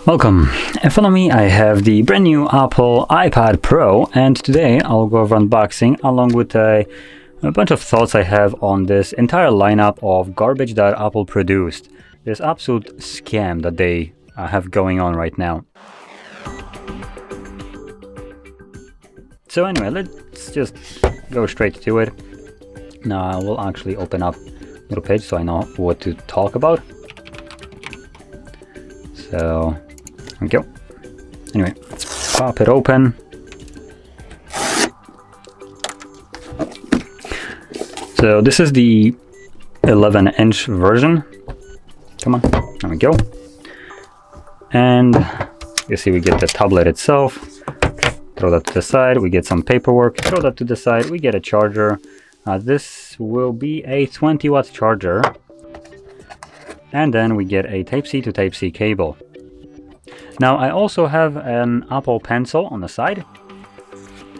Welcome. In front of me I have the brand new Apple iPad Pro, and today I'll go over unboxing along with a bunch of thoughts I have on this entire lineup of garbage that Apple produced. This absolute scam that they have going on right now. So anyway, let's just go straight to it. Now we'll actually open up a little page so I know what to talk about. So there we go. Anyway, let's pop it open. So this is the 11-inch version. Come on, there we go. And you see we get the tablet itself. Throw that to the side. We get some paperwork. Throw that to the side. We get a charger. This will be a 20-watt charger. And then we get a Type-C to Type-C cable. Now I also have an Apple Pencil on the side,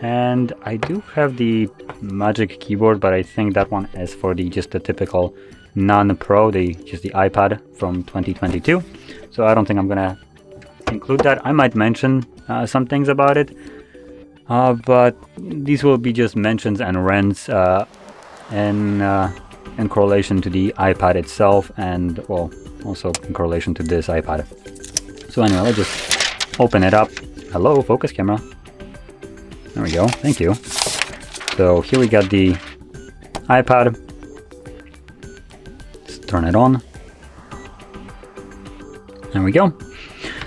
and I do have the Magic Keyboard, but I think that one is for just the typical non-Pro, just the iPad from 2022. So I don't think I'm gonna include that. I might mention some things about it, but these will be just mentions and rants in correlation to the iPad itself, and well, also in correlation to this iPad. So anyway, let's just open it up. Hello, focus camera. There we go, thank you. So here we got the iPad. Let's turn it on. There we go.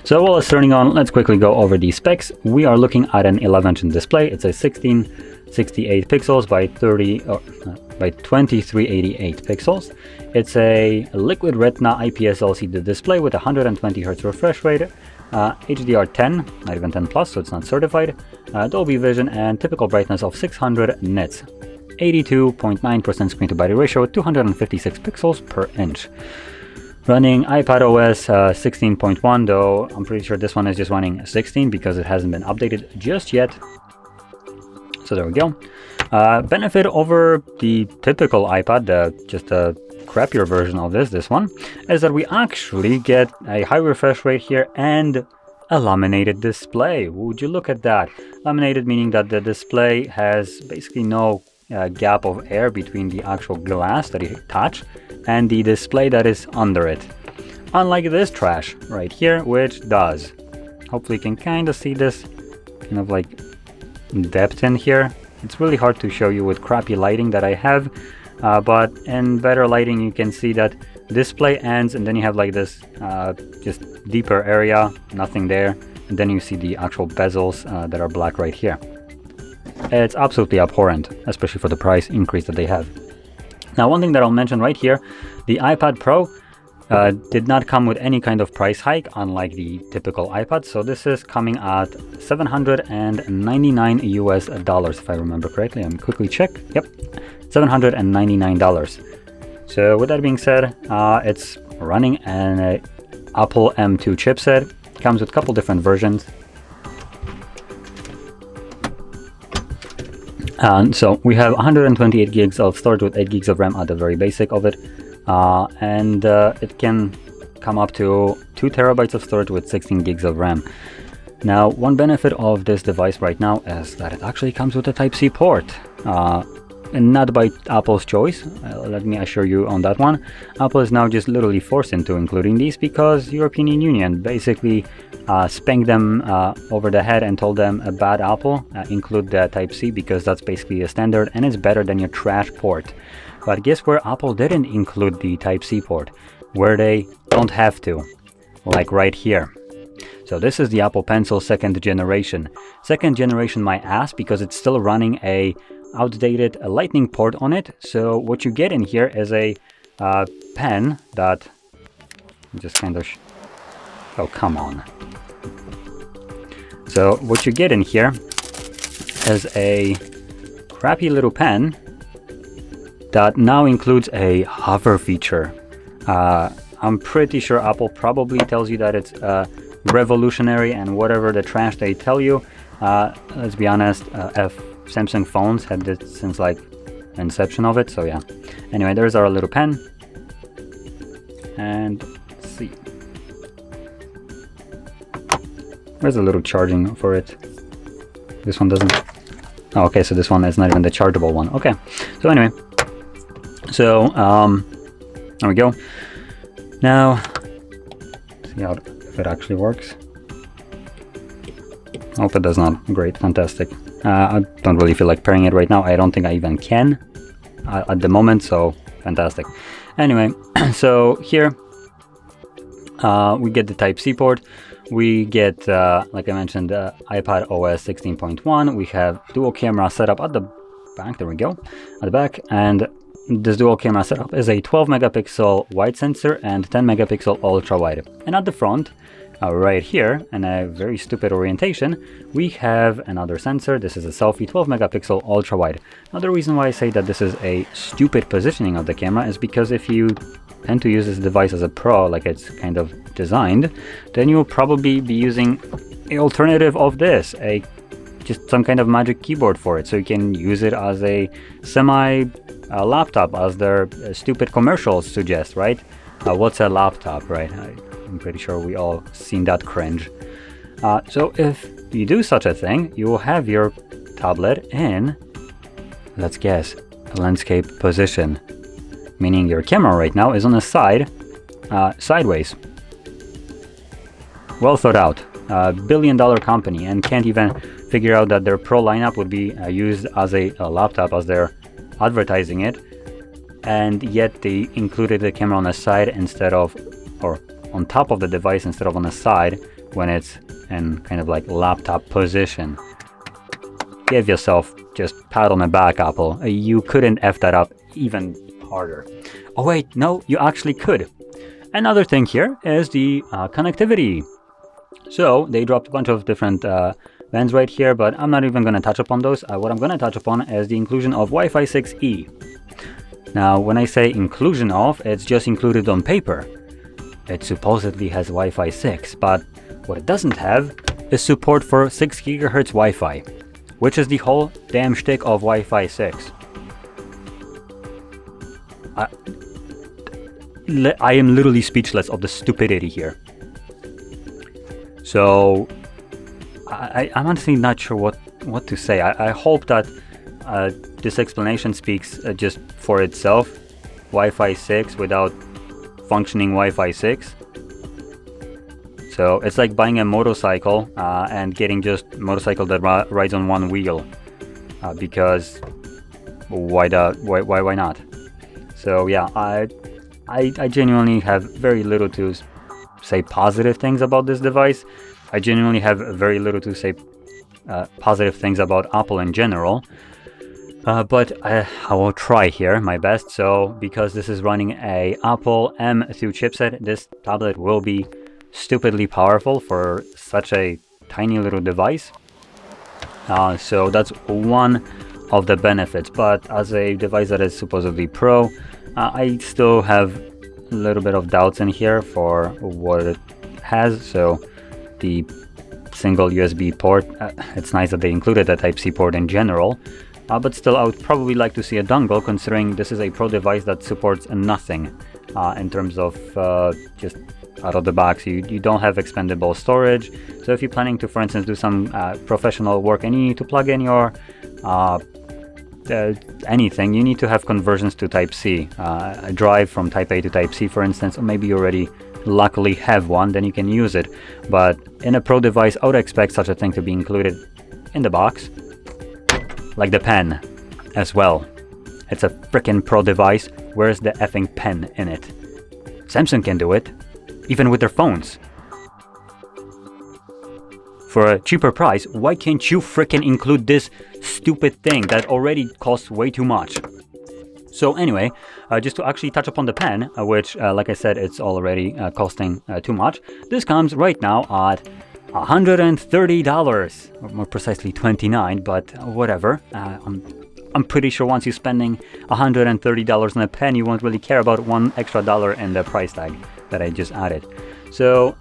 So while it's turning on, let's quickly go over the specs. We are looking at an 11-inch display. It's a 1668 pixels by 2388 pixels. It's a liquid retina IPS LCD display with 120 Hz refresh rate, HDR10, not even 10 plus, so it's not certified, Dolby Vision, and typical brightness of 600 nits, 82.9% screen to body ratio, 256 pixels per inch. Running iPad OS 16.1, though I'm pretty sure this one is just running 16 because it hasn't been updated just yet. So there we go. Benefit over the typical iPad, just a crappier version of this one, is that we actually get a high refresh rate here and a laminated display. Would you look at that? Laminated meaning that the display has basically no gap of air between the actual glass that you touch and the display that is under it. Unlike this trash right here, which does. Hopefully you can kind of see this kind of like depth in here. It's really hard to show you with crappy lighting that I have, but in better lighting you can see that display ends and then you have like this just deeper area, nothing there, and then you see the actual bezels that are black right here. It's absolutely abhorrent, especially for the price increase that they have. Now one thing that I'll mention right here, the iPad Pro did not come with any kind of price hike, unlike the typical iPad. So this is coming at $799 US, if I remember correctly. I'm quickly check. Yep, $799. So with that being said, it's running an Apple M2 chipset. Comes with a couple different versions. And so we have 128 gigs of storage with 8 gigs of RAM at the very basic of it. And it can come up to 2 terabytes of storage with 16 gigs of RAM. Now, one benefit of this device right now is that it actually comes with a Type-C port. And not by Apple's choice, let me assure you on that one. Apple is now just literally forced into including these because European Union basically spanked them over the head and told them a bad Apple include the Type-C because that's basically a standard and it's better than your trash port. But guess where Apple didn't include the Type-C port? Where they don't have to, like right here. So this is the Apple Pencil second generation. Second generation my ass, because it's still running a outdated lightning port on it. So what you get in here is a pen that just kind of oh come on. So what you get in here is a crappy little pen that now includes a hover feature. I'm pretty sure Apple probably tells you that it's revolutionary and whatever the trash they tell you. Let's be honest, Samsung phones had this since like inception of it, so yeah. Anyway, there's our little pen. And let's see. Where's the little charging for it? This one doesn't. Oh, okay, so this one is not even the chargeable one. Okay, so anyway, so there we go. Now, see how if it actually works. Oh, if it does not, great, fantastic. I don't really feel like pairing it right now. I don't think I even can at the moment, so fantastic. Anyway, so here we get the Type-C port. We get, like I mentioned, iPad OS 16.1. We have dual camera setup at the back. There we go, at the back. And this dual camera setup is a 12 megapixel wide sensor and 10 megapixel ultra wide. And at the front, right here, in a very stupid orientation, we have another sensor. This is a selfie 12 megapixel ultra wide. Now, the reason why I say that this is a stupid positioning of the camera is because if you tend to use this device as a pro, like it's kind of designed, then you'll probably be using an alternative of this, just some kind of magic keyboard for it, so you can use it as a semi laptop, as their stupid commercials suggest, right? What's a laptop, right? I'm pretty sure we all seen that cringe. So if you do such a thing, you will have your tablet in, let's guess, a landscape position, meaning your camera right now is on the side, sideways. Well thought out. Billion-dollar company, and can't even figure out that their Pro lineup would be used as a laptop as they're advertising it, and yet they included the camera on the side instead of, or on top of the device instead of on the side when it's in kind of like laptop position. Give yourself just pat on the back, Apple. You couldn't F that up even harder. Oh wait, no, you actually could. Another thing here is the connectivity. So they dropped a bunch of different bands right here, but I'm not even going to touch upon those. What I'm going to touch upon is the inclusion of Wi-Fi 6E. Now, when I say inclusion of, it's just included on paper. It supposedly has Wi-Fi 6, but what it doesn't have is support for 6 GHz Wi-Fi, which is the whole damn shtick of Wi-Fi 6. I am literally speechless of the stupidity here. So I'm honestly not sure what to say. I hope that this explanation speaks just for itself. Wi-Fi 6 without functioning Wi-Fi 6. So it's like buying a motorcycle and getting just a motorcycle that rides on one wheel, because why not? So yeah, I genuinely have very little to say positive things about this device. I genuinely have very little to say positive things about Apple in general. But I will try here my best. So because this is running a Apple M2 chipset, this tablet will be stupidly powerful for such a tiny little device. So that's one of the benefits. But as a device that is supposedly pro, I still have a little bit of doubts in here for what it has. So the single USB port, it's nice that they included the Type-C port in general. But still, I would probably like to see a dongle, considering this is a pro device that supports nothing in terms of just out of the box. You don't have expandable storage. So if you're planning to, for instance, do some professional work and you need to plug in your anything, you need to have conversions to Type-C. A drive from Type A to Type-C, for instance, or maybe you already luckily have one, then you can use it. But in a pro device, I would expect such a thing to be included in the box. Like the pen as well. It's a freaking pro device. Where's the effing pen in it? Samsung can do it, even with their phones. For a cheaper price, why can't you freaking include this stupid thing that already costs way too much? So anyway, just to actually touch upon the pen, which, like I said, it's already costing too much. This comes right now at $130, or more precisely $29, but whatever. I'm pretty sure once you're spending $130 on a pen, you won't really care about $1 extra in the price tag that I just added. So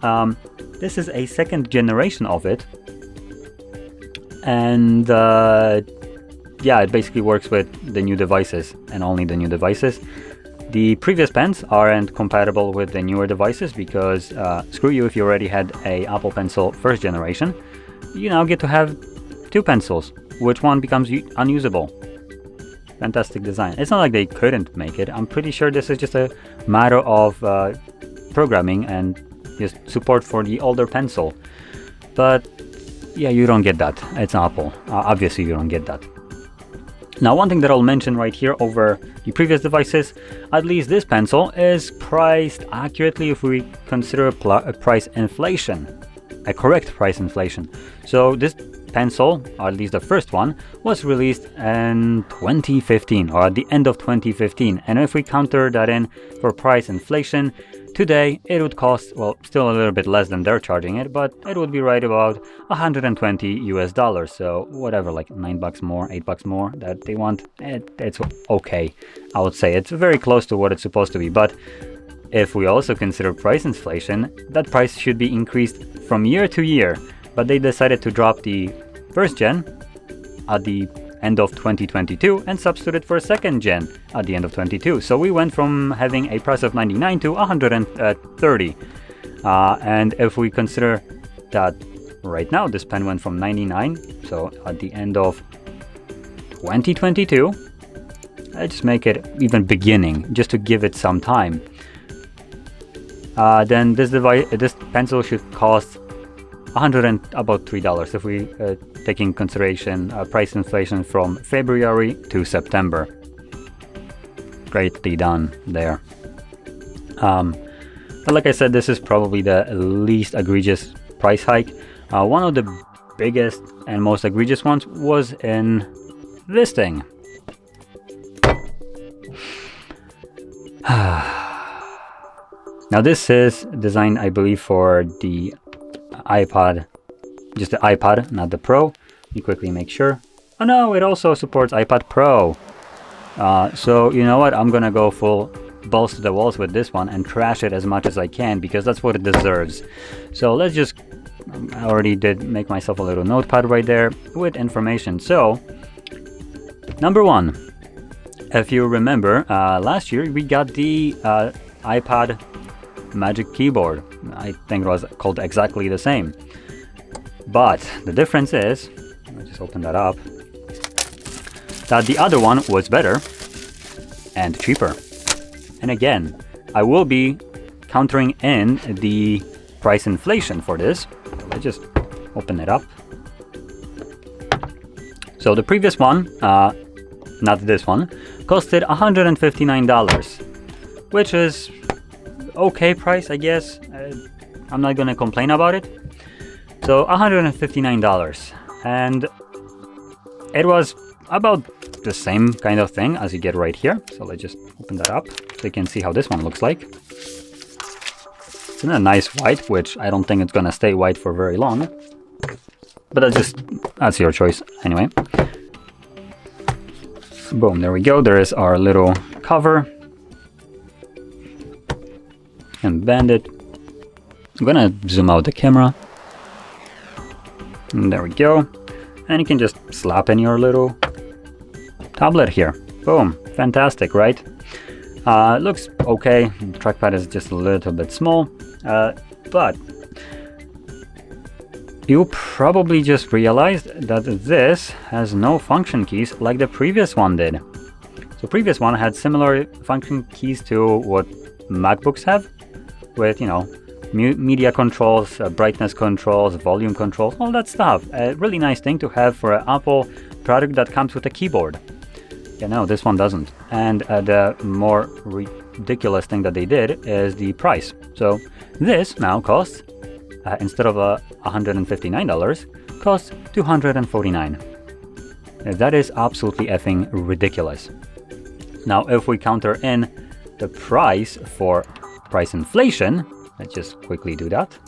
this is a second generation of it, and yeah, it basically works with the new devices and only the new devices. The previous pens aren't compatible with the newer devices because screw you if you already had a Apple Pencil first generation. You now get to have two pencils, which one becomes unusable. Fantastic design. It's not like they couldn't make it. I'm pretty sure this is just a matter of programming and just support for the older pencil. But yeah, you don't get that. It's Apple. Obviously you don't get that. Now, one thing that I'll mention right here over the previous devices, at least this pencil is priced accurately if we consider a price inflation, a correct price inflation. So this pencil, or at least the first one, was released in 2015 or at the end of 2015. And if we counter that in for price inflation, today it would cost, well, still a little bit less than they're charging it, but it would be right about $120 US. So whatever, like $9 more, $8 more that they want, it's okay. I would say it's very close to what it's supposed to be. But if we also consider price inflation, that price should be increased from year to year. But they decided to drop the first gen at the end of 2022 and substitute it for a second gen at the end of 22. So we went from having a price of $99 to $130. And if we consider that right now this pen went from $99, so at the end of 2022, I just make it even beginning just to give it some time. Then this pencil should cost about $3 if we take in consideration price inflation from February to September. Greatly done there. But like I said, this is probably the least egregious price hike. One of the biggest and most egregious ones was in this thing. Now this is designed, I believe, for the iPad, just the iPad, not the Pro. You quickly make sure. Oh no, it also supports iPad Pro. So you know what? I'm gonna go full balls to the walls with this one and trash it as much as I can because that's what it deserves. So let's just, I already did make myself a little notepad right there with information. So number one, if you remember, last year we got the iPad Magic Keyboard. I think it was called exactly the same. But the difference is, let me just open that up, that the other one was better and cheaper. And again, I will be countering in the price inflation for this. Let's just open it up. So the previous one, not this one, costed $159, which is okay price, I guess. I'm not gonna complain about it. So $159, and it was about the same kind of thing as you get right here. So let's just open that up so you can see how this one looks like. It's in a nice white, which I don't think it's gonna stay white for very long, but that's your choice anyway. Boom, there we go. There is our little cover. And bend it. I'm gonna zoom out the camera. And there we go. And you can just slap in your little tablet here. Boom, fantastic, right? Looks okay. The trackpad is just a little bit small, but you probably just realized that this has no function keys like the previous one did. So previous one had similar function keys to what MacBooks have, with, you know, media controls, brightness controls, volume controls, all that stuff. A really nice thing to have for an Apple product that comes with a keyboard. Yeah, no, this one doesn't. And the more ridiculous thing that they did is the price. So this now costs, instead of $159, costs $249. That is absolutely effing ridiculous. Now, if we counter in the price for price inflation, let's just quickly do that.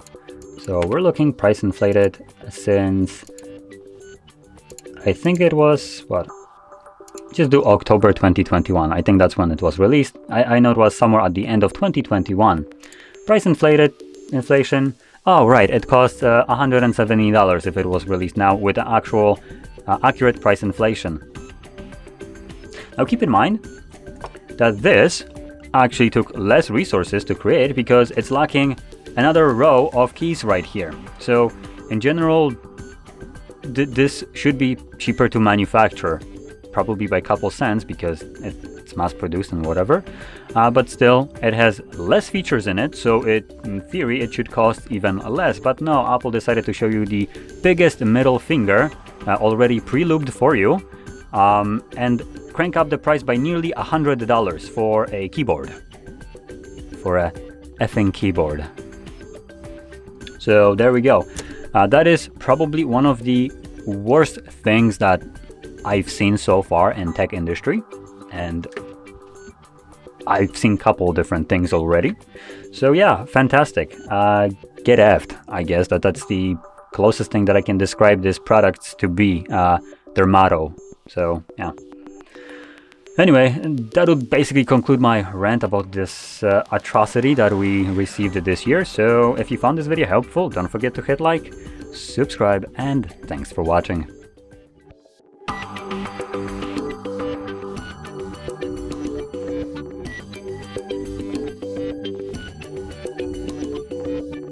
So we're looking price inflated since, I think it was, what? Just do October 2021. I think that's when it was released. I know it was somewhere at the end of 2021. Price inflation. Oh, right. It cost $170 if it was released now with the actual accurate price inflation. Now keep in mind that this actually took less resources to create because it's lacking another row of keys right here. So in general, this should be cheaper to manufacture, probably by a couple cents because it's mass produced and whatever, but still it has less features in it, so in theory it should cost even less. But no, Apple decided to show you the biggest middle finger already pre-lubed for you, and crank up the price by nearly $100 for a keyboard, for a effing keyboard. So there we go. That is probably one of the worst things that I've seen so far in tech industry, and I've seen a couple different things already. So yeah, fantastic. Get effed, I guess. That's the closest thing that I can describe this product to be, their motto. So yeah. Anyway, that would basically conclude my rant about this atrocity that we received this year. So if you found this video helpful, don't forget to hit like, subscribe, and thanks for watching.